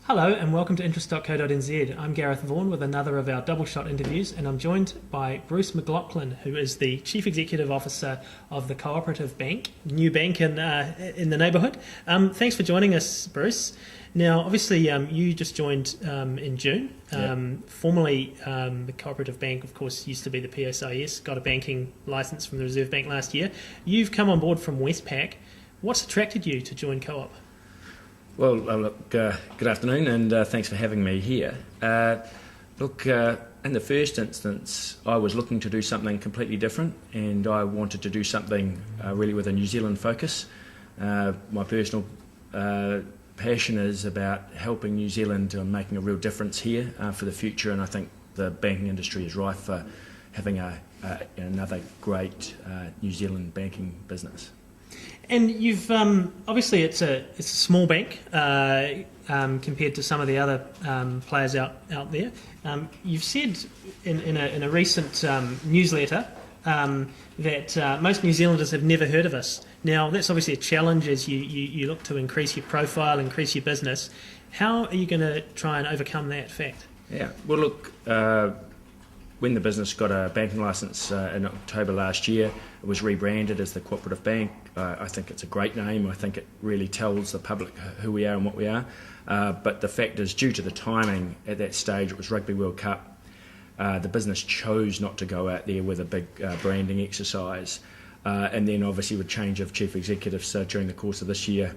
Hello and welcome to interest.co.nz. I'm Gareth Vaughan with another of our double shot interviews, and I'm joined by Bruce McLachlan, who is the Chief Executive Officer of the Co-operative Bank, new bank in the neighbourhood. Thanks for joining us, Bruce. Now, obviously, you just joined in June. Formerly, the Co-operative Bank, of course, used to be the PSIS, got a banking licence from the Reserve Bank last year. You've come on board from Westpac. What's attracted you to join Co-op? Well, look, good afternoon, and thanks for having me here. In the first instance, I was looking to do something completely different, and I wanted to do something really with a New Zealand focus. My personal passion is about helping New Zealand and making a real difference here for the future, and I think the banking industry is rife for having another great New Zealand banking business. And you've obviously it's a small bank compared to some of the other players out there. You've said in a recent newsletter that most New Zealanders have never heard of us. Now that's obviously a challenge as you look to increase your profile, increase your business. How are you going to try and overcome that fact? Yeah, well, look. When the business got a banking licence in October last year, it was rebranded as the Co-operative Bank. I think it's a great name. I think it really tells the public who we are and what we are. But the fact is, due to the timing at that stage, it was Rugby World Cup. The business chose not to go out there with a big branding exercise. And then obviously with change of chief executives during the course of this year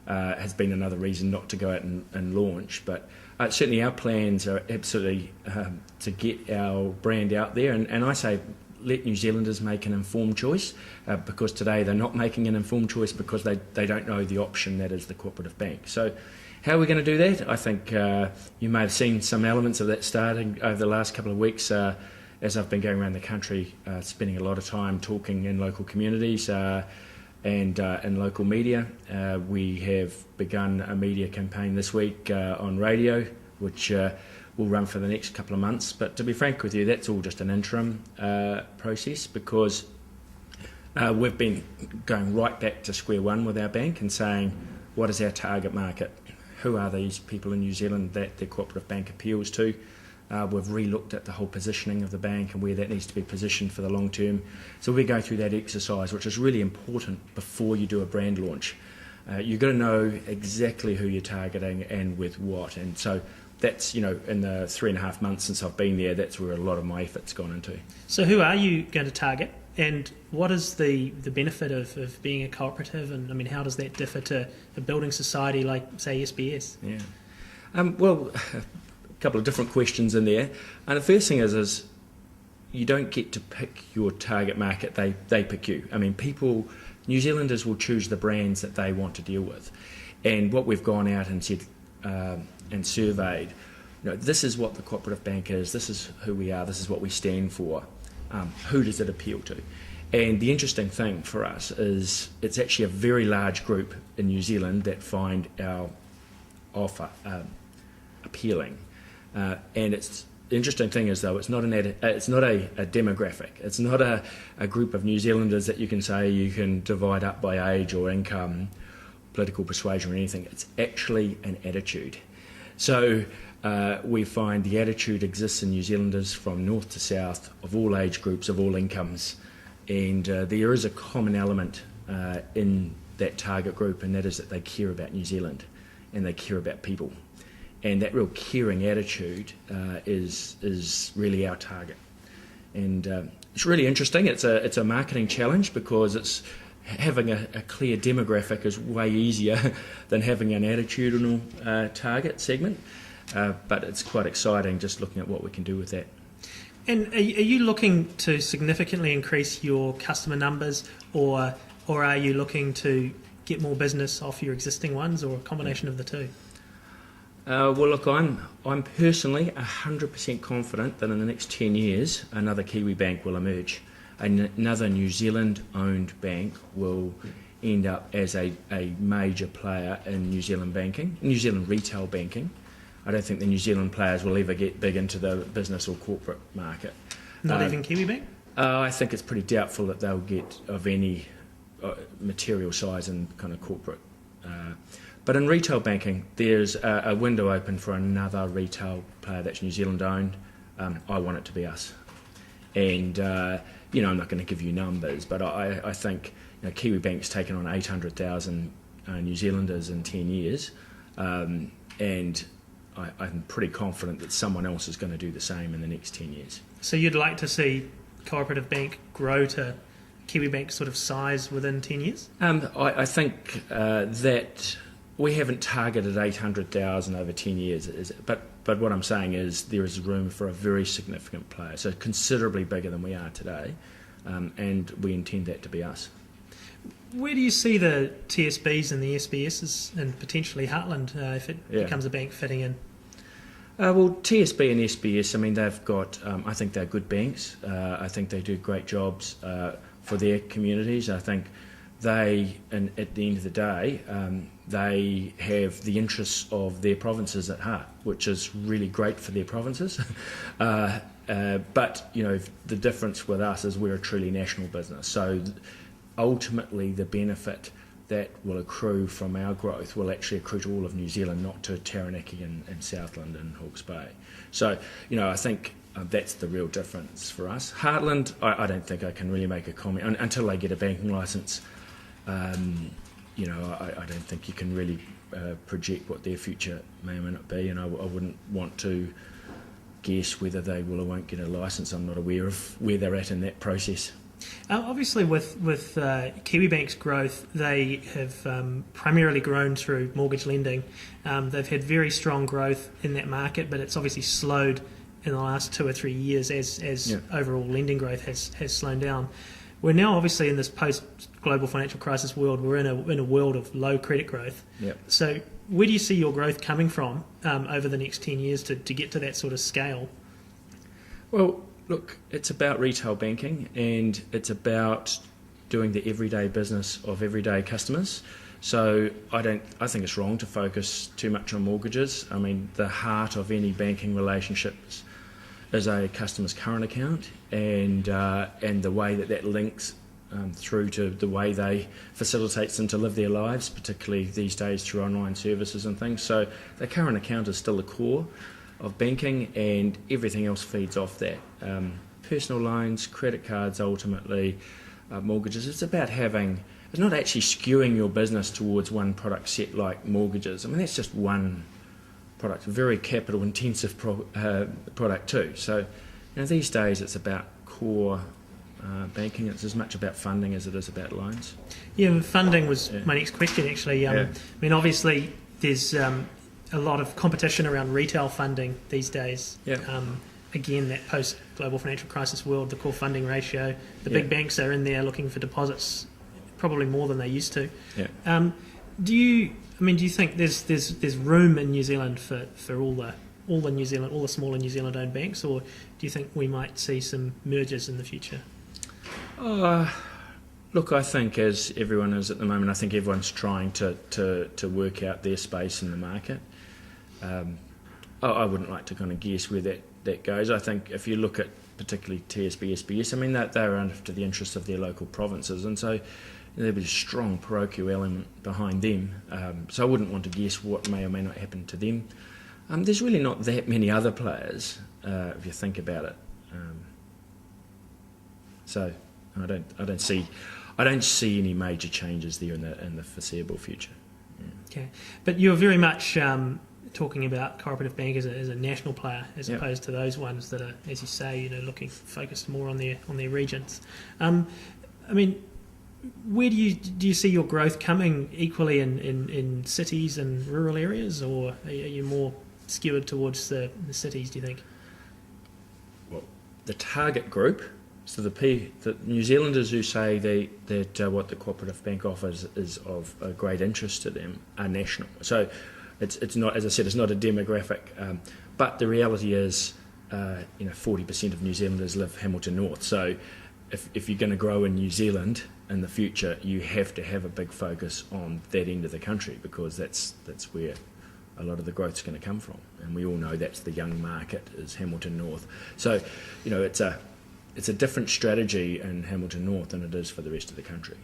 has been another reason not to go out and launch. But certainly our plans are absolutely to get our brand out there, and I say let New Zealanders make an informed choice, because today they're not making an informed choice because they don't know the option that is the Co-operative Bank. So how are we going to do that? I think you may have seen some elements of that starting over the last couple of weeks as I've been going around the country, spending a lot of time talking in local communities and in local media. We have begun a media campaign this week on radio, which will run for the next couple of months. But to be frank with you, that's all just an interim process, because we've been going right back to square one with our bank and saying, what is our target market? Who are these people in New Zealand that the Co-operative Bank appeals to? We've re-looked at the whole positioning of the bank and where that needs to be positioned for the long term. So we're going through that exercise, which is really important before you do a brand launch. You've got to know exactly who you're targeting and with what. And so that's, in the 3.5 months since I've been there, that's where a lot of my effort's gone into. So who are you going to target, and what is the benefit of being a cooperative? And I mean, how does that differ to a building society like, say, SBS? Yeah. Well, a couple of different questions in there. And the first thing is you don't get to pick your target market, they pick you. I mean, New Zealanders will choose the brands that they want to deal with. And what we've gone out and said and surveyed, this is what the Co-operative Bank is, this is who we are, this is what we stand for. Who does it appeal to? And the interesting thing for us is it's actually a very large group in New Zealand that find our offer appealing. And the interesting thing is, though, it's not a demographic. It's not a group of New Zealanders that you can say you can divide up by age or income, political persuasion or anything. It's actually an attitude. So we find the attitude exists in New Zealanders from north to south, of all age groups, of all incomes. And there is a common element in that target group, and that is that they care about New Zealand and they care about people. And that real caring attitude is really our target. And it's really interesting. It's a marketing challenge, because it's having a clear demographic is way easier than having an attitudinal target segment. But it's quite exciting just looking at what we can do with that. And are you looking to significantly increase your customer numbers, or are you looking to get more business off your existing ones, or a combination of the two? Well, look, I'm personally 100% confident that in the next 10 years, another Kiwi bank will emerge. Another New Zealand-owned bank will end up as a major player in New Zealand banking, New Zealand retail banking. I don't think the New Zealand players will ever get big into the business or corporate market. Not even Kiwi bank? I think it's pretty doubtful that they'll get of any material size in kind of corporate. But in retail banking, there's a window open for another retail player that's New Zealand owned. I want it to be us. And, I'm not going to give you numbers, but I think Kiwi Bank's taken on 800,000 New Zealanders in 10 years. And I'm pretty confident that someone else is going to do the same in the next 10 years. So you'd like to see Co-operative Bank grow to Kiwi Bank sort of size within 10 years? I think that we haven't targeted 800,000 over 10 years, but what I'm saying is there is room for a very significant player, so considerably bigger than we are today, and we intend that to be us. Where do you see the TSBs and the SBSs and potentially Heartland if it becomes a bank fitting in? Well, TSB and SBS, they've got, I think they're good banks. I think they do great jobs for their communities. I think they, and at the end of the day, they have the interests of their provinces at heart, which is really great for their provinces. But, the difference with us is we're a truly national business. So ultimately, the benefit that will accrue from our growth will actually accrue to all of New Zealand, not to Taranaki and Southland and Hawke's Bay. So, I think that's the real difference for us. Heartland, I don't think I can really make a comment until they get a banking licence. I don't think you can really project what their future may or may not be, and I wouldn't want to guess whether they will or won't get a licence. I'm not aware of where they're at in that process. Obviously, with Kiwi Bank's growth, they have primarily grown through mortgage lending. They've had very strong growth in that market, but it's obviously slowed in the last 2 or 3 years as overall lending growth has slowed down. We're now obviously in this post-global financial crisis world. We're in a world of low credit growth. Yep. So where do you see your growth coming from over the next 10 years to get to that sort of scale? Well, look, it's about retail banking, and it's about doing the everyday business of everyday customers. So I think it's wrong to focus too much on mortgages. The heart of any banking relationships is a customer's current account, and the way that links through to the way they facilitates them to live their lives, particularly these days through online services and things. So the current account is still the core of banking, and everything else feeds off that. Personal loans, credit cards, ultimately, mortgages. It's about it's not actually skewing your business towards one product set like mortgages. That's just one product, a very capital intensive product too. So these days it's about core banking. It's as much about funding as it is about loans. Yeah, funding was my next question actually. Obviously there's a lot of competition around retail funding these days. Again, that post-global financial crisis world, the core funding ratio, the big banks are in there looking for deposits probably more than they used to. Do you think there's room in New Zealand for all the smaller New Zealand owned banks, or do you think we might see some mergers in the future? Look, I think as everyone is at the moment, I think everyone's trying to work out their space in the market. I wouldn't like to kind of guess where that goes. I think if you look at particularly TSB, SBS, they're after the interests of their local provinces, and so there'd be a strong parochial element behind them. So I wouldn't want to guess what may or may not happen to them. There's really not that many other players if you think about it. So I don't see any major changes there in the foreseeable future. Okay, but you're very much talking about Co-operative Bank as a national player, as opposed to those ones that are, as you say, looking focused more on their regions. Where do you see your growth coming equally in cities and rural areas, or are you more skewed towards the cities, do you think? Well, the target group, so the New Zealanders who say that what the Co-operative Bank offers is of a great interest to them, are national. So it's not, as I said, it's not a demographic, but the reality is 40% of New Zealanders live Hamilton North. So if you're going to grow in New Zealand in the future, you have to have a big focus on that end of the country, because that's where a lot of the growth's going to come from, and we all know that's the young market is Hamilton North. So it's it's a different strategy in Hamilton North than it is for the rest of the country.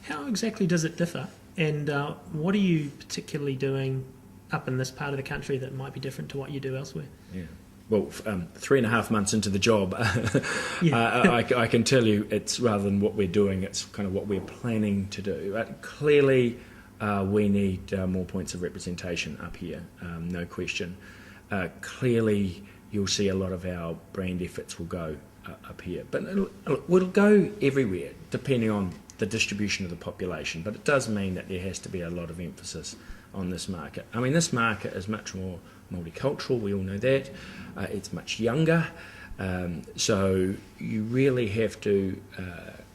How exactly does it differ? And what are you particularly doing up in this part of the country that might be different to what you do elsewhere? Yeah. Well, 3.5 months into the job, Yeah. I can tell you it's rather than what we're doing, it's kind of what we're planning to do. Clearly, we need more points of representation up here, no question. Clearly, you'll see a lot of our brand efforts will go up here. But it'll go everywhere, depending on the distribution of the population. But it does mean that there has to be a lot of emphasis on this market. I mean, this market is much more multicultural, we all know that. It's much younger. So you really have to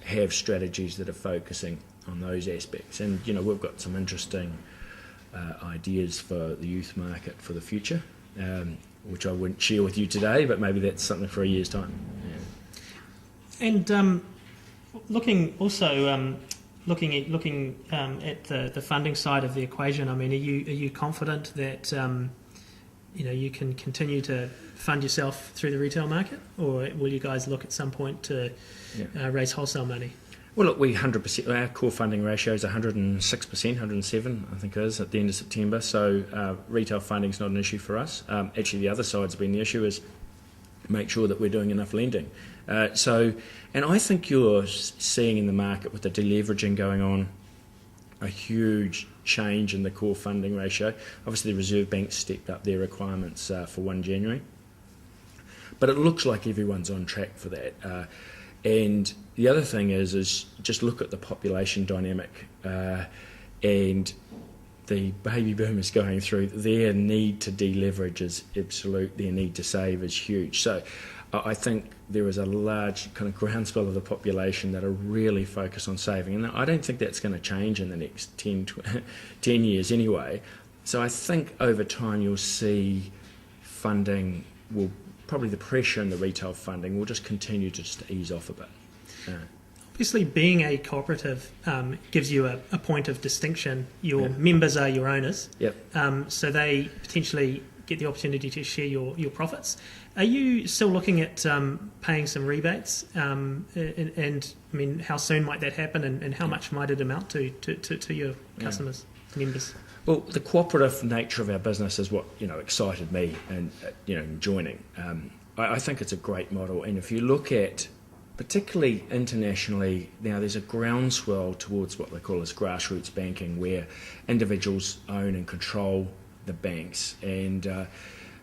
have strategies that are focusing on those aspects. And, we've got some interesting ideas for the youth market for the future, which I wouldn't share with you today, but maybe that's something for a year's time. Yeah. And looking at the funding side of the equation, I mean, are you confident that you can continue to fund yourself through the retail market, or will you guys look at some point to raise wholesale money? Well, look, we 100%. Our core funding ratio is 106%, 107, I think it is, at the end of September. So retail funding is not an issue for us. Actually, the other side's been the issue is make sure that we're doing enough lending. And I think you're seeing in the market with the deleveraging going on a huge change in the core funding ratio. Obviously, the Reserve Bank stepped up their requirements for 1 January. But it looks like everyone's on track for that. And the other thing is just look at the population dynamic and the baby boomers going through. Their need to deleverage is absolute. Their need to save is huge. So I think there is a large kind of groundswell of the population that are really focused on saving. And I don't think that's going to change in the next 10 years anyway. So I think over time you'll see funding will probably the pressure in the retail funding will just continue to just ease off a bit. Obviously, being a cooperative gives you a point of distinction. Your members are your owners, so they potentially get the opportunity to share your profits. Are you still looking at paying some rebates? And I mean, how soon might that happen, and how much might it amount to your customers, members? Well, the cooperative nature of our business is what excited me, and joining. I think it's a great model, and if you look at particularly internationally, now there's a groundswell towards what they call as grassroots banking, where individuals own and control the banks. And,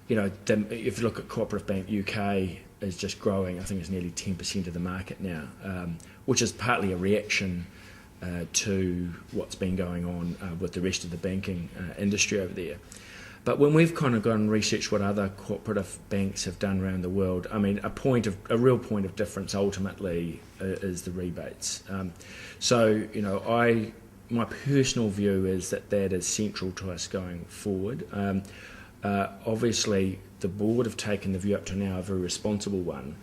if you look at Cooperative Bank UK is just growing, I think it's nearly 10% of the market now, which is partly a reaction to what's been going on with the rest of the banking industry over there. But when we've kind of gone and researched what other cooperative banks have done around the world, I mean, a real point of difference ultimately is the rebates. My personal view is that is central to us going forward. Obviously, the board have taken the view up to now, a very responsible one,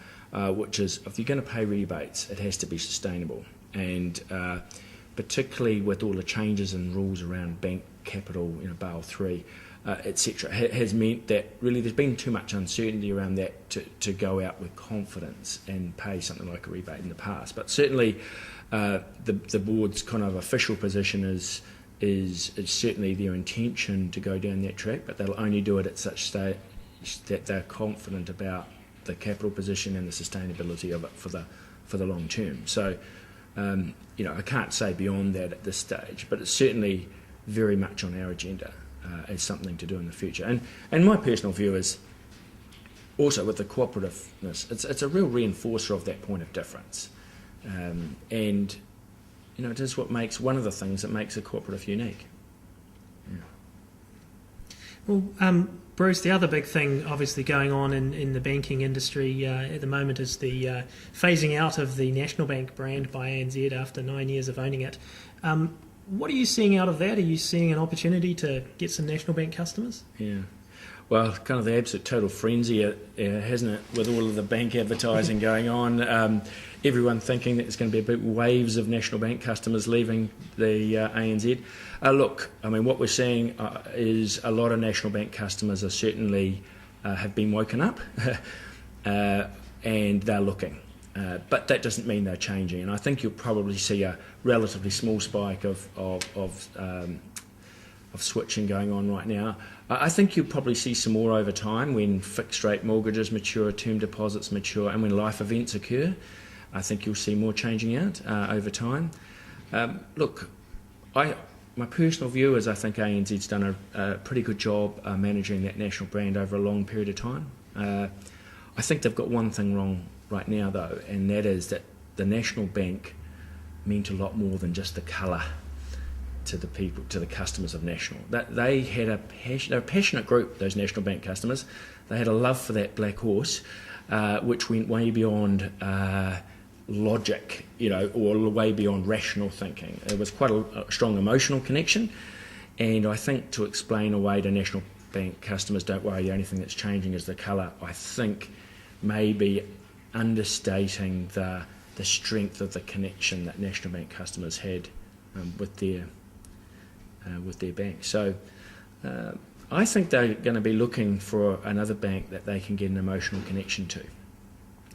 which is if you're going to pay rebates, it has to be sustainable. And particularly with all the changes and rules around bank capital, Basel III, etc., has meant that really there's been too much uncertainty around that to go out with confidence and pay something like a rebate in the past. But certainly the board's kind of official position is certainly their intention to go down that track, but they'll only do it at such stage that they're confident about the capital position and the sustainability of it for the long term. So I can't say beyond that at this stage, but it's certainly very much on our agenda as something to do in the future. And my personal view is also with the cooperativeness, it's a real reinforcer of that point of difference. And it is one of the things that makes a cooperative unique. Well, Bruce, the other big thing obviously going on in the banking industry at the moment is the phasing out of the National Bank brand by ANZ after 9 years of owning it. What are you seeing out of that? Are you seeing an opportunity to get some National Bank customers? Yeah. Well, kind of the absolute total frenzy, hasn't it, with all of the bank advertising going on. Everyone thinking that there's going to be big waves of National Bank customers leaving the ANZ. Look, I mean, what we're seeing is a lot of National Bank customers are certainly have been woken up and they're looking. But that doesn't mean they're changing, and I think you'll probably see a relatively small spike of switching going on right now. I think you'll probably see some more over time when fixed rate mortgages mature, term deposits mature, and when life events occur. I think you'll see more changing out over time. Look, my personal view is I think ANZ's done a pretty good job managing that national brand over a long period of time. I think they've got one thing wrong right now, though, and that is that the National Bank meant a lot more than just the colour to the people, to the customers of National. That they had they're a passionate group, those National Bank customers. They had a love for that black horse, which went way beyond logic, or way beyond rational thinking. It was quite a strong emotional connection, and I think to explain away to National Bank customers, don't worry, the only thing that's changing is the colour, I think maybe understating the strength of the connection that National Bank customers had with their bank. So I think they're going to be looking for another bank that they can get an emotional connection to.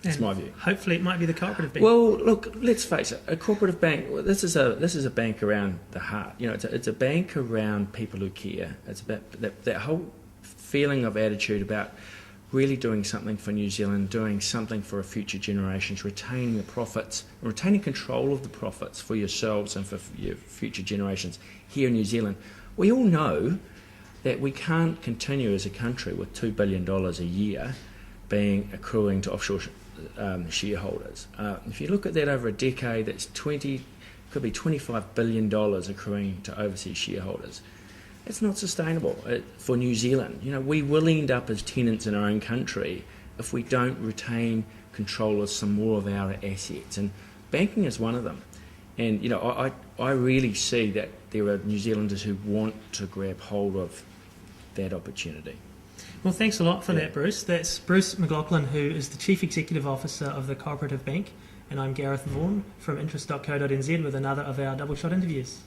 That's my view. Hopefully, it might be the cooperative bank. Well, look, let's face it. A cooperative bank. This is a bank around the heart. It's a bank around people who care. It's about that whole feeling of attitude about really doing something for New Zealand, doing something for future generations, retaining the profits, retaining control of the profits for yourselves and for your future generations here in New Zealand. We all know that we can't continue as a country with $2 billion a year being accruing to offshore shareholders. If you look at that over a decade, that's could be $25 billion accruing to overseas shareholders. It's not sustainable for New Zealand. We will end up as tenants in our own country if we don't retain control of some more of our assets, and banking is one of them. And I really see that there are New Zealanders who want to grab hold of that opportunity. Well, thanks a lot for that, Bruce. That's Bruce McLachlan, who is the Chief Executive Officer of the Co-operative Bank, and I'm Gareth Vaughan from interest.co.nz with another of our double shot interviews.